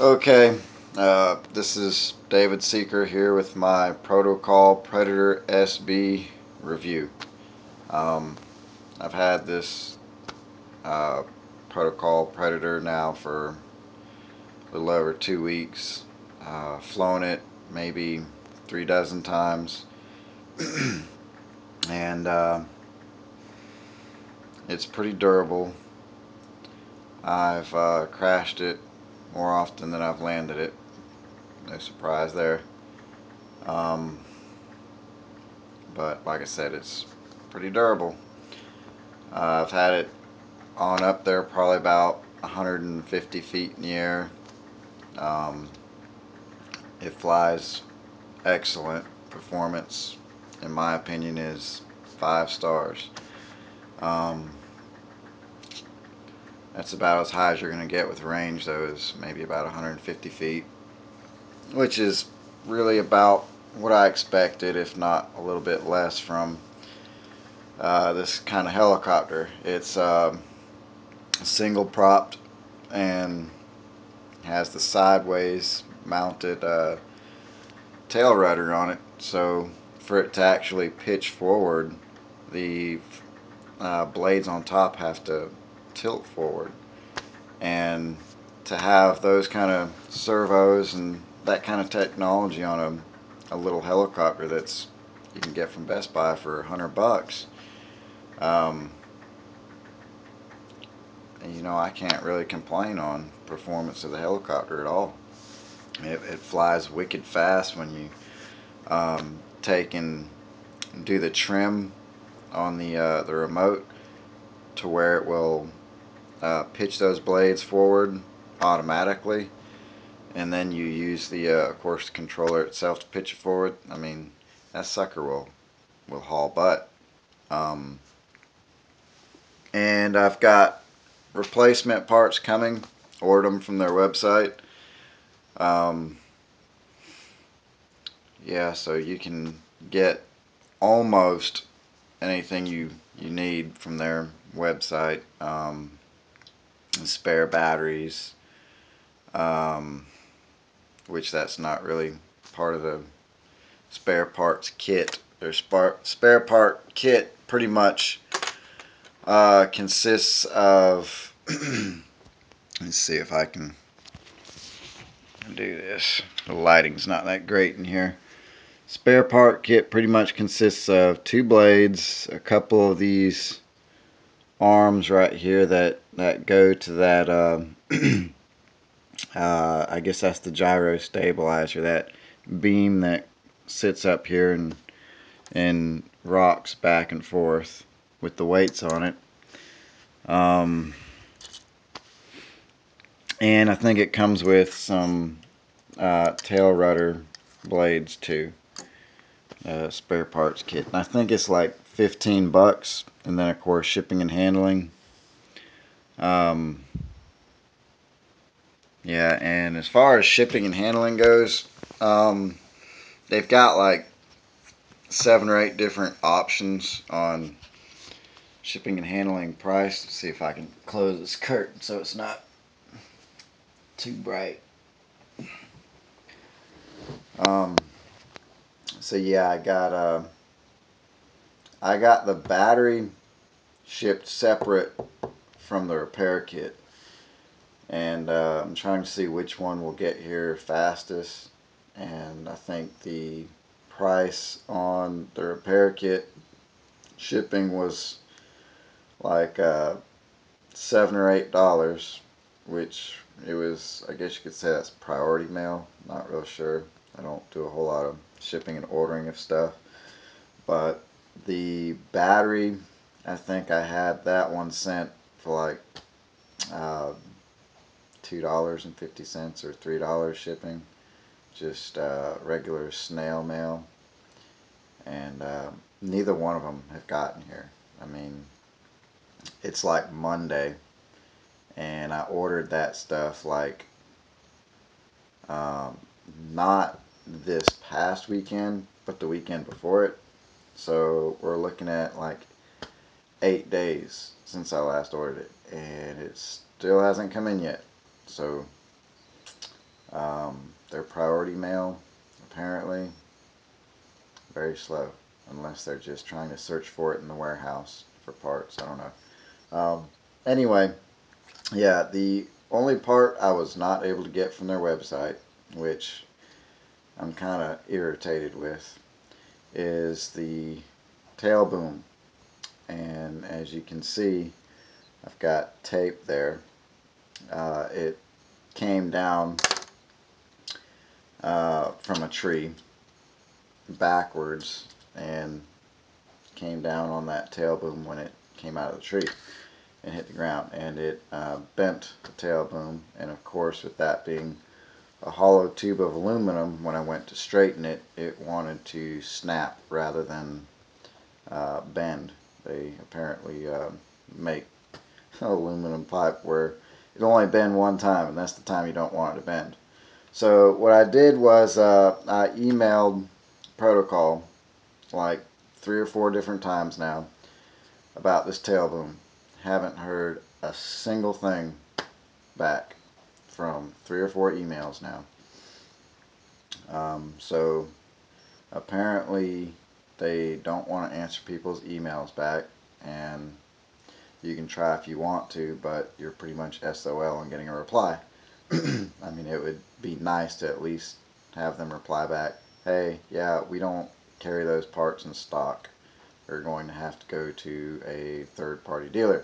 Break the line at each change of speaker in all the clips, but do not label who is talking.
Okay, this is David Seeker here with my Protocol Predator SB review. Um, I've had this uh, Protocol Predator now for a little over 2 weeks. Flown it maybe 3 dozen times, and it's pretty durable. I've crashed it more often than I've landed it. No surprise there. Um, but like I said, it's pretty durable. I've had it on up there probably about 150 feet in the air. Um, it flies excellent. Performance, in my opinion, is 5 stars. Um, that's about as high as you're going to get with range, though, is maybe about 150 feet, which is really about what I expected, if not a little bit less from this kind of helicopter. It's single propped and has the sideways mounted tail rudder on it, so for it to actually pitch forward, the blades on top have to tilt forward, and to have those kind of servos and that kind of technology on a little helicopter that's you can get from Best Buy for $100, um, you know, I can't really complain on performance of the helicopter at all. It flies wicked fast when you take and do the trim on the remote to where it will pitch those blades forward automatically, and then you use the of course the controller itself to pitch it forward. I mean, that sucker will haul butt. Um, and I've got replacement parts coming. Ordered them from their website. Um, yeah, so you can get almost anything you need from their website. Spare batteries, um, which that's not really part of the spare parts kit. Their spare part kit pretty much consists of let's see if I can do this. The lighting's not that great in here. Spare part kit pretty much consists of 2 blades, a couple of these arms right here that go to that I guess that's the gyro stabilizer, that beam that sits up here and rocks back and forth with the weights on it. And I think it comes with some tail rudder blades too. Spare parts kit. And I think it's like $15, and then of course shipping and handling. Um, yeah, and as far as shipping and handling goes, they've got like 7 or 8 different options on shipping and handling price. Let's see if I can close this curtain so it's not too bright. Um, so yeah, I got the battery shipped separate from the repair kit, and I'm trying to see which one will get here fastest. And I think the price on the repair kit shipping was like $7 or $8, which it was, I guess you could say that's priority mail. Not real sure. I don't do a whole lot of shipping and ordering of stuff. But the battery, I think I had that one sent for like uh, $2.50 or $3 shipping. Just regular snail mail. And neither one of them have gotten here. I mean, it's like Monday, and I ordered that stuff like um, not this past weekend, but the weekend before it. So we're looking at like 8 days since I last ordered it, and it still hasn't come in yet. So Their priority mail, apparently, very slow, unless they're just trying to search for it in the warehouse for parts. I don't know. Anyway, yeah, the only part I was not able to get from their website, which I'm kind of irritated with, is the tail boom. And as you can see, I've got tape there. It came down from a tree backwards and came down on that tail boom when it came out of the tree and hit the ground, and it bent the tail boom. And of course, with that being a hollow tube of aluminum, when I went to straighten it, it wanted to snap rather than bend. They apparently make aluminum pipe where it'll only bend one time, and that's the time you don't want it to bend. So what I did was I emailed Protocol like 3 or 4 different times now about this tail boom. Haven't heard a single thing back from 3 or 4 emails now. So apparently they don't want to answer people's emails back, and you can try if you want to, but you're pretty much SOL on getting a reply. I mean, it would be nice to at least have them reply back, hey, yeah, we don't carry those parts in stock. We're going to have to go to a third-party dealer,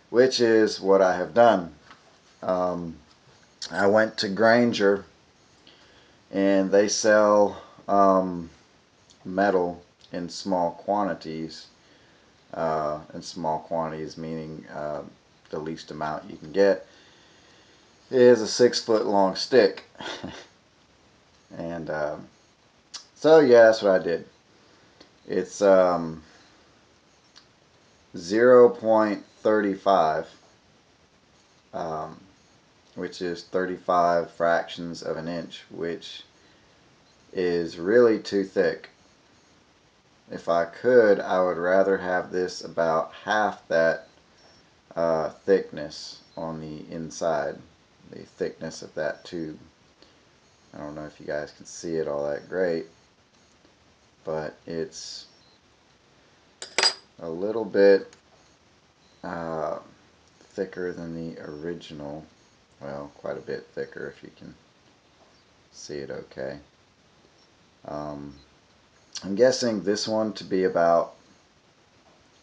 which is what I have done. I went to Grainger, and they sell metal in small quantities. In small quantities meaning the least amount you can get is a 6-foot long stick. And so yeah, that's what I did. It's 0.35, which is 35 fractions of an inch, which is really too thick. If I could, I would rather have this about half that thickness on the inside, the thickness of that tube. I don't know if you guys can see it all that great, but it's a little bit thicker than the original. Well, quite a bit thicker if you can see it okay. I'm guessing this one to be about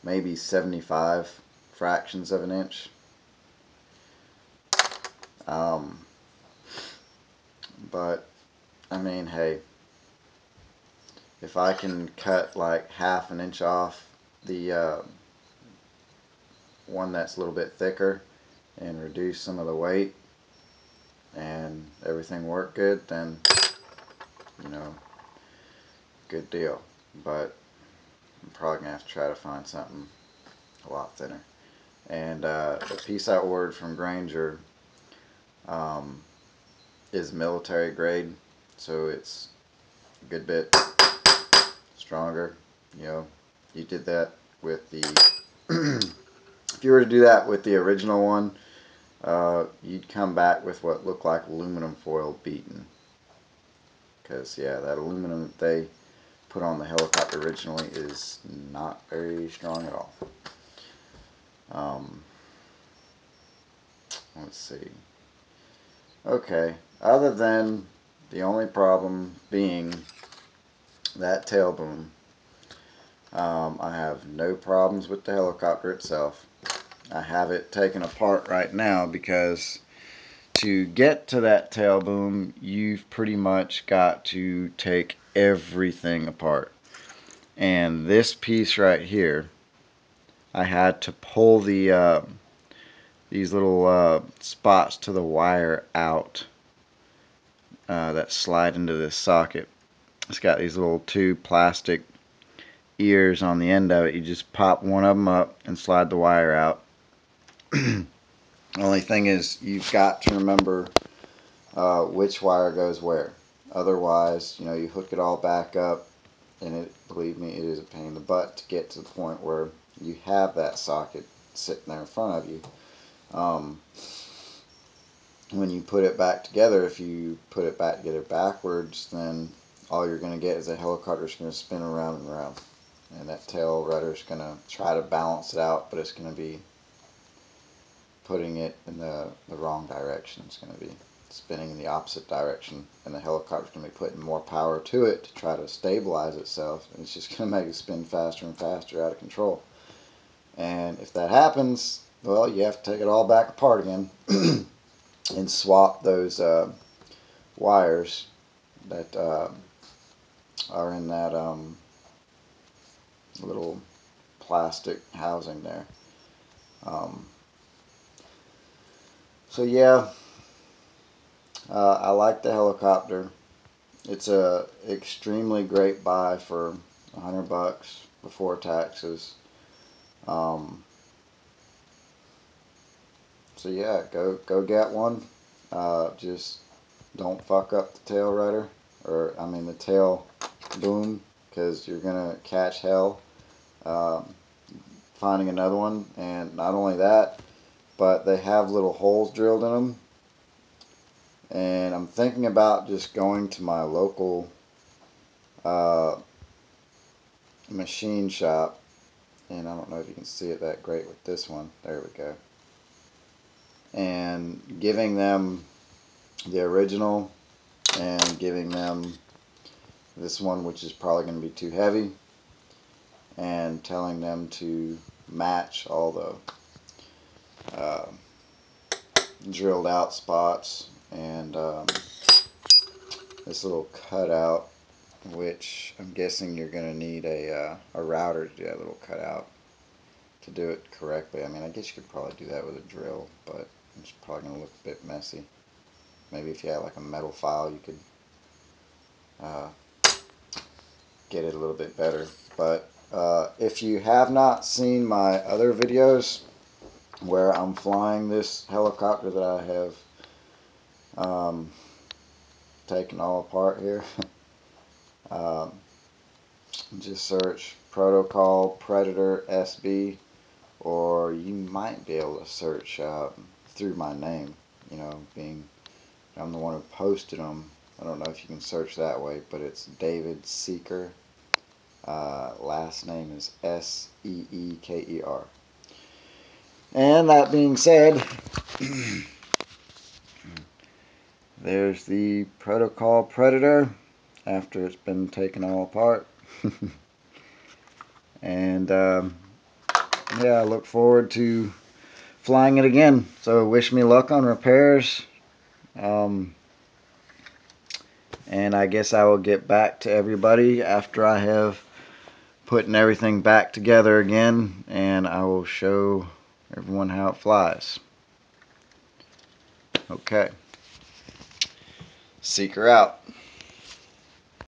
maybe 75 fractions of an inch. But I mean, hey, if I can cut like half an inch off the one that's a little bit thicker and reduce some of the weight and everything work good, then, you know, good deal. But I'm probably gonna have to try to find something a lot thinner. And the piece I ordered from Grainger is military grade, so it's a good bit stronger. You know, you did that with the if you were to do that with the original one, you'd come back with what looked like aluminum foil beaten. Because yeah, that aluminum that they put on the helicopter originally is not very strong at all. Let's see. Okay, other than the only problem being that tail boom, I have no problems with the helicopter itself. I have it taken apart right now because to get to that tail boom, you've pretty much got to take everything apart. And this piece right here, I had to pull the these little spots to the wire out that slide into this socket. It's got these little 2 plastic ears on the end of it. You just pop one of them up and slide the wire out. Only thing is, you've got to remember which wire goes where. Otherwise, you know, you hook it all back up, and it, believe me, it is a pain in the butt to get to the point where you have that socket sitting there in front of you. when you put it back together, if you put it back together backwards, then all you're going to get is a helicopter's going to spin around and around. And that tail rudder's going to try to balance it out, but it's going to be putting it in the wrong direction. It's going to be spinning in the opposite direction, and the helicopter's going to be putting more power to it to try to stabilize itself, and it's just going to make it spin faster and faster out of control. And if that happens, well, you have to take it all back apart again and swap those wires that are in that little plastic housing there. So yeah, I like the helicopter. It's a extremely great buy for $100 before taxes. So yeah, go get one. Just don't fuck up the tail rudder, or I mean the tail boom, because you're gonna catch hell finding another one. And not only that, but they have little holes drilled in them. And I'm thinking about just going to my local machine shop, and I don't know if you can see it that great with this one. There we go. And giving them the original and giving them this one, which is probably going to be too heavy, and telling them to match all the drilled out spots and this little cutout, which I'm guessing you're going to need a router to do that little cutout to do it correctly. I mean, I guess you could probably do that with a drill, but it's probably going to look a bit messy. Maybe if you had like a metal file, you could get it a little bit better. But if you have not seen my other videos where I'm flying this helicopter that I have taken all apart here, just search Protocol Predator SB, or you might be able to search through my name, you know, being I'm the one who posted them. I don't know if you can search that way, but it's David Seeker. Last name is Seeker. And that being said, there's the Protocol Predator after it's been taken all apart. And yeah, I look forward to flying it again. So wish me luck on repairs. And I guess I will get back to everybody after I have putting everything back together again, and I will show everyone how it flies. Okay. Seeker out.